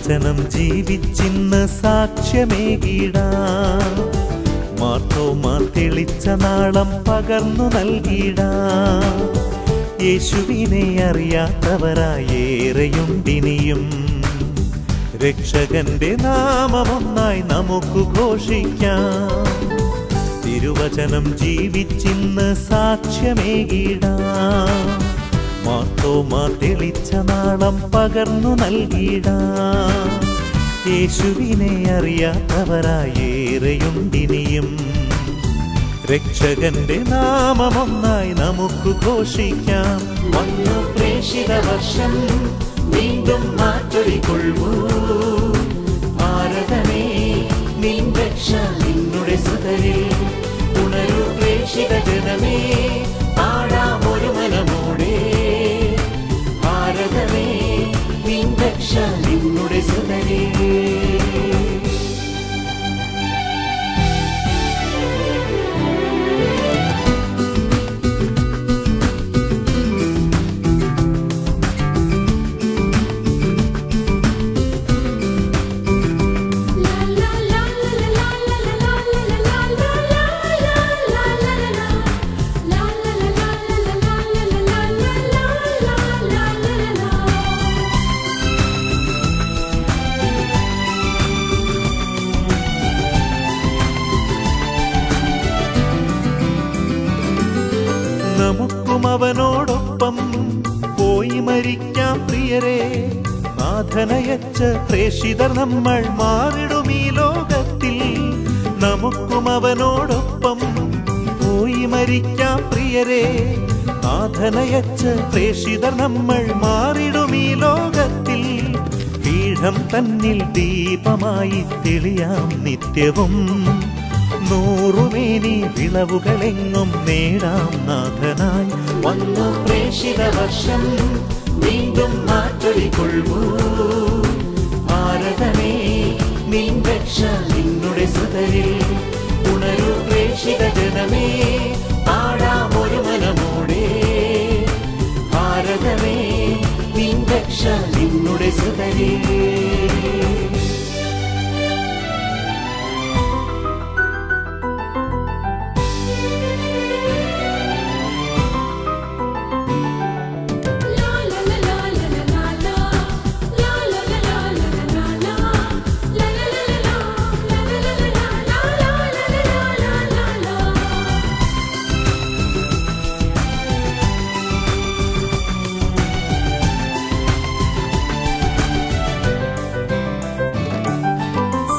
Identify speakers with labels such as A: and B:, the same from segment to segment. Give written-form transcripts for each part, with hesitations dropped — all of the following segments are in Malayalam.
A: തിരുവചനം ജീവിച്ചിന്ന് സാക്ഷ്യമേകിടാം. മാർത്തോമാ തെളിച്ച നാളം പകർന്നു നൽകിടാം. യേശുവിനെ അറിയാത്തവരായേറെയുണ്ടിനിയും. രക്ഷകന്റെ നാമമൊന്നായി നമുക്ക് ഘോഷിക്കാം. തിരുവചനം ജീവിച്ചിന്ന് സാക്ഷ്യമേകിടാം. മാർത്തോമാ തെളിച്ച നാളം പകർന്നു നൽകിടാം. യേശുവിനെ അറിയാത്തവരായേറെയുണ്ടിനിയും. രക്ഷകന്റെ നാമമൊന്നായി നമുക്ക് ഘോഷിക്കാം. വന്നു പ്രേഷിത വർഷം വീണ്ടും മാറ്റൊലിക്കൊള്ളൂ. ഭാരതമേ നിൻ രക്ഷ നിന്നുടെ സുതരിൽ. ഉണരൂ പ്രേഷിത ജനമേ, പാടാം ഒരു മനമോടെ. ഭാരതമേ നിൻ രക്ഷ നിന്നുടെ സുതരിൽ. നമുക്കും അവനോടൊപ്പം പോയി മരിക്കാം പ്രിയരെ. നാഥനയച്ച പ്രേഷിതർ നമ്മൾ മാറിടും ഈ ലോകത്തിൽ. നമുക്കും അവനോടൊപ്പം പോയി മരിക്കാം പ്രിയരെ. നാഥനയച്ച പ്രേഷിതർ നമ്മൾ മാറിടും ഈ ലോകത്തിൽ. പീഠം തന്നിൽ ദീപമായി തെളിയാം നിത്യവും. നൂറുമേനി വിളവുകളെങ്ങും നേടാം നാഥനായി. വന്നു പ്രേഷിത വർഷം വീണ്ടും മാറ്റൊലിക്കൊള്ളൂ. ഭാരതമേ നിൻ രക്ഷ നിന്നുടെ സുതരിൽ. ഉണരൂ പ്രേഷിത ജനമേ, പാടാം ഒരു മനമോടെ. ഭാരതമേ നിൻ രക്ഷ നിന്നുടെ സുതരിൽ.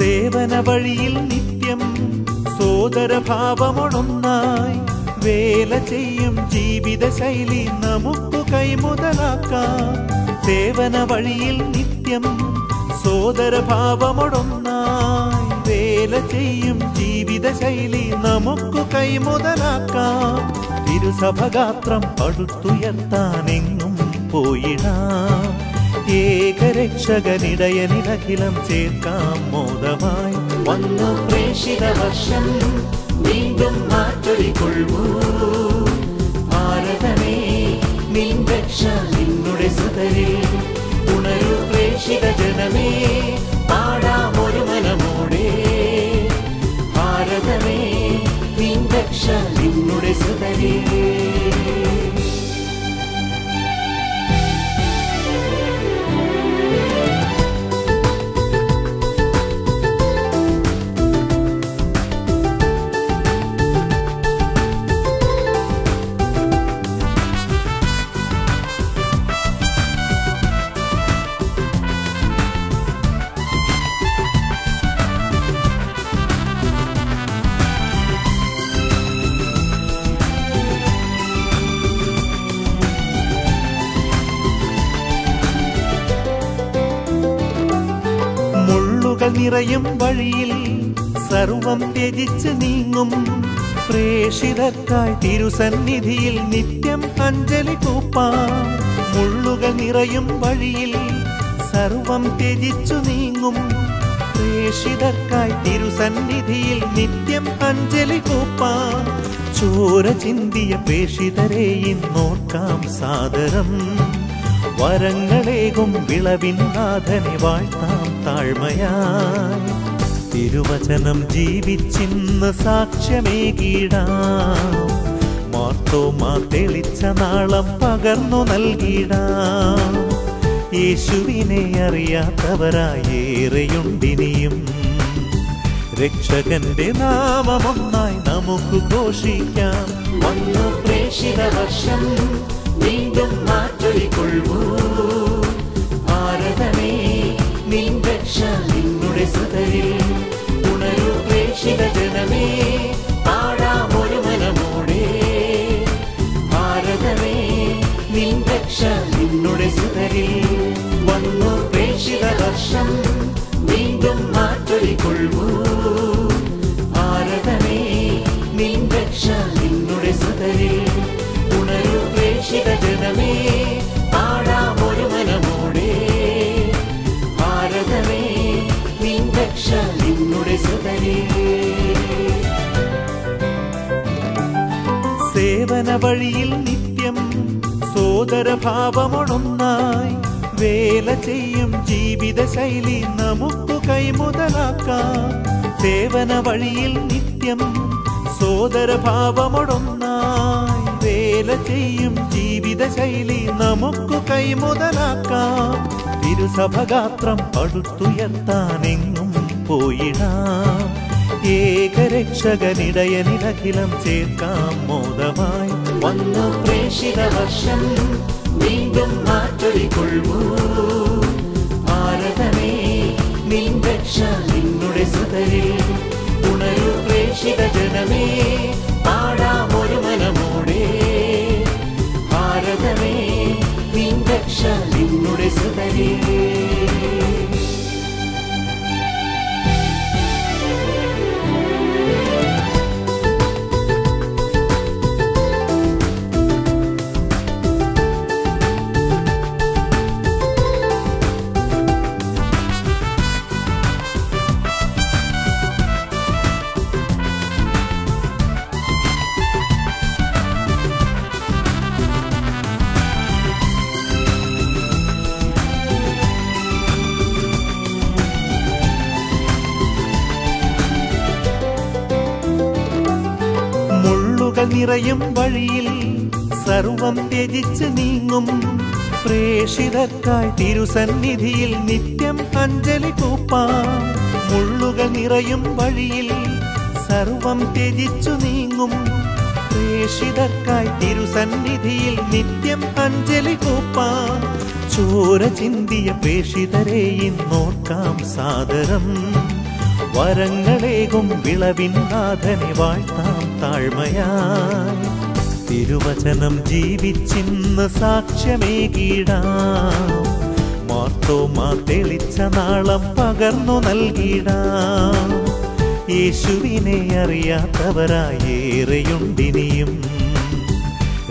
A: സേവന വഴിയിൽ നിത്യം സോദരഭാവമൊന്നായി വേല ചെയ്യും ജീവിത ശൈലി നമുക്ക് കൈമുതലാക്കാം. സേവന വഴിയിൽ നിത്യം സോദരഭാവമൊന്നായി വേല ചെയ്യും ജീവിത ശൈലി നമുക്ക് കൈമുതലാക്കാം. തിരുസഭഗാത്രം പടുത്തുയർത്താനെങ്ങും പോയിടാം. ഏകരക്ഷകനിടയനിലഖിലം ചേർക്കാം മോദമായി. വന്നു പ്രേഷിത വർഷം വീണ്ടും മാറ്റൊലിക്കൊള്ളൂ. ഭാരതമേ നിൻ രക്ഷ നിന്നുടെ സുതരിൽ. ഉണരൂ പ്രേഷിത ജനമേ, പാടാം ഒരു മനമോടെ. ഭാരതമേ നിൻ രക്ഷ നിന്നുടെ സുതരിൽ. നിറയും വഴിയിൽ സർവം ത്യജിച്ച് നീങ്ങും. പ്രേഷിതർക്കായി തിരുസന്നിധിയിൽ നിത്യം അഞ്ജലി കൂപ്പാം. മുള്ളുകൾ നിറയും വഴിയിൽ സർവം ത്യജിച്ചു നീങ്ങും. പ്രേഷിതർക്കായി തിരുസന്നിധിയിൽ നിത്യം അഞ്ജലി കൂപ്പാം. ചോര ചിന്തിയ പ്രേഷിതരെ ഇന്നോർക്കാം സാദരം.
B: വരങ്ങളേകും വിളവിൻ നാഥനെ വാഴ്ത്താം താഴ്മയായി. തിരുവചനം ജീവിച്ചിന്ന് സാക്ഷ്യമേകിടാം. മാർത്തോമാ തെളിച്ച നാളം പകർന്നു നൽകിടാം. യേശുവിനെ അറിയാത്തവരായേറെയുണ്ടിനിയും. രക്ഷകന്റെ നാമമൊന്നായി നമുക്ക് ഘോഷിക്കാം.
A: വന്നു പ്രേക്ഷിത വർഷം വീണ്ടും മാറ്റൊലിക്കൊള്ളൂ. ഭാരതമേ നിൻ രക്ഷ നിന്നുടെ സുതരിൽ. ഉണരൂ പ്രേക്ഷിത ജനമേ പാടാം ഒരു മനമോടെ. ഭാരതമേ നിൻ രക്ഷ നിന്നുടെ സുതരിൽ. വന്നു പ്രേക്ഷിത വർഷം വീണ്ടും മാറ്റൊലിക്കൊള്ളൂ. ഭാരതമേ നിൻ രക്ഷ നിന്നുടെ സുതരിൽ. ഉണരൂ പ്രേക്ഷിത ജനമേ പാടാം ഒരു മനമോടെ. ഭാരതമേ നിൻ രക്ഷ നിന്നുടെ സുതരിൽ.
B: സേവന വഴിയിൽ നിത്യം സോദരഭാവമൊന്നായി വേല ചെയ്യും ജീവിത ശൈലി നമുക്ക് കൈമുതലാക്കാം. സേവന വഴിയിൽ നിത്യം സോദരഭാവമൊന്നായി വേല ചെയ്യും ജീവിത ശൈലി നമുക്ക് കൈമുതലാക്കാം. തിരുസഭഗാത്രം പടുത്തുയർത്താനെങ്ങും പോയിടാം. ഏകരക്ഷകനിടയനിലഖിലം ചേർക്കാം മോദമായി.
A: വന്നു പ്രേക്ഷിത വർഷം വീണ്ടും മാറ്റൊലിക്കൊള്ളൂ. ഭാരതമേ നിൻ രക്ഷ നിന്നുടെ സുതരിൽ. ഉണരൂ പ്രേക്ഷിത ജനമേ പാടാം ഒരു മനമോടെ. ഭാരതമേ നിൻ രക്ഷ നിന്നുടെ സുതരിൽ.
B: നിറയും വഴിയിൽ സർവം ത്യജിച്ച് നീങ്ങും. പ്രേഷിതർക്കായി തിരുസന്നിധിയിൽ നിത്യം അഞ്ജലി കൂപ്പാം. മുള്ളുകൾ നിറയും വഴിയിൽ സർവം ത്യജിച്ചു നീങ്ങും. പ്രേഷിതർക്കായി തിരുസന്നിധിയിൽ നിത്യം അഞ്ജലി കൂപ്പാം. ചോര ചിന്തിയ പ്രേഷിതരെ ഇന്നോർക്കാം സാദരം. വരങ്ങളേകും വിളവിൻ നാഥനെ വാഴ്ത്താം താഴ്മയായി. തിരുവചനം ജീവിച്ചിന്ന് സാക്ഷ്യമേകിടാം. മാർത്തോമാ തെളിച്ച നാളം പകർന്നു നൽകിടാം. യേശുവിനെ അറിയാത്തവരായേറെയുണ്ടിനിയും.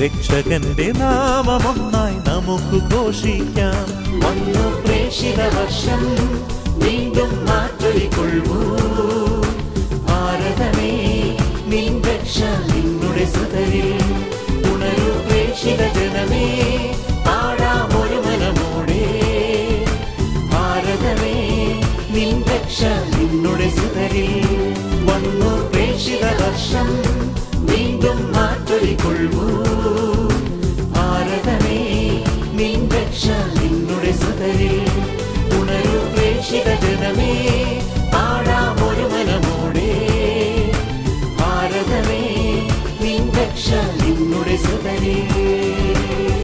B: രക്ഷകന്റെ നാമമൊന്നായി നമുക്ക് ഘോഷിക്കാം.
A: വന്നു പ്രേക്ഷിത വർഷം വീണ്ടും മാറ്റൊലിക്കൊള്ളൂ. ഭാരതമേ നിൻ രക്ഷ നിന്നുടെ സുതരിൽ. ഉണരൂ പ്രേക്ഷിത ജനമേ പാടാം ഒരു മനമോടെ. ഭാരതമേ നിൻ രക്ഷ നിന്നുടെ സുതരിൽ. വന്നു പ്രേക്ഷിത വർഷം വീണ്ടും മാറ്റൊലിക്കൊള്ളൂ. ഭാരതമേ നിൻ രക്ഷ നിന്നുടെ സുതരിൽ. ഉണരൂ പ്രേക്ഷിത ജനമേ പാടാം ഒരു മനമോടെ. ഭാരതമേ നിൻ രക്ഷ നിന്നുടെ സുതരിൽ.